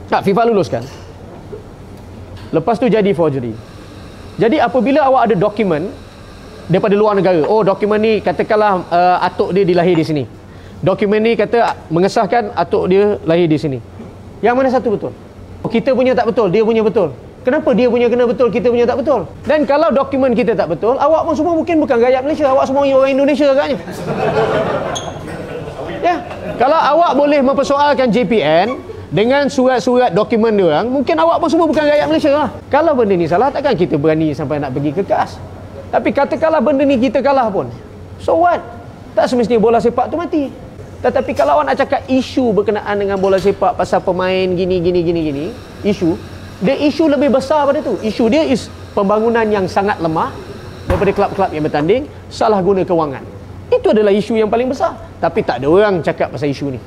Tak, FIFA luluskan. Lepas tu jadi forgery. Jadi apabila awak ada dokumen daripada luar negara, oh dokumen ni katakanlah atuk dia dilahir di sini. Dokumen ni kata mengesahkan atuk dia lahir di sini. Yang mana satu betul? Kita punya tak betul, dia punya betul. Kenapa dia punya kena betul, kita punya tak betul? Dan kalau dokumen kita tak betul, awak pun semua mungkin bukan rakyat Malaysia, awak semua orang Indonesia agaknya. Ya, kalau awak boleh mempersoalkan JPN dengan surat-surat dokumen dia orang, mungkin awak pun semua bukan rakyat Malaysia lah. Kalau benda ni salah, takkan kita berani sampai nak pergi ke KAS. Tapi katakanlah benda ni kita kalah pun, so what? Tak semestinya bola sepak tu mati. Tetapi kalau awak nak cakap isu berkenaan dengan bola sepak pasal pemain gini, isu lebih besar pada tu. Isu dia is pembangunan yang sangat lemah daripada klub-klub yang bertanding, salah guna kewangan. Itu adalah isu yang paling besar. Tapi tak ada orang cakap pasal isu ni.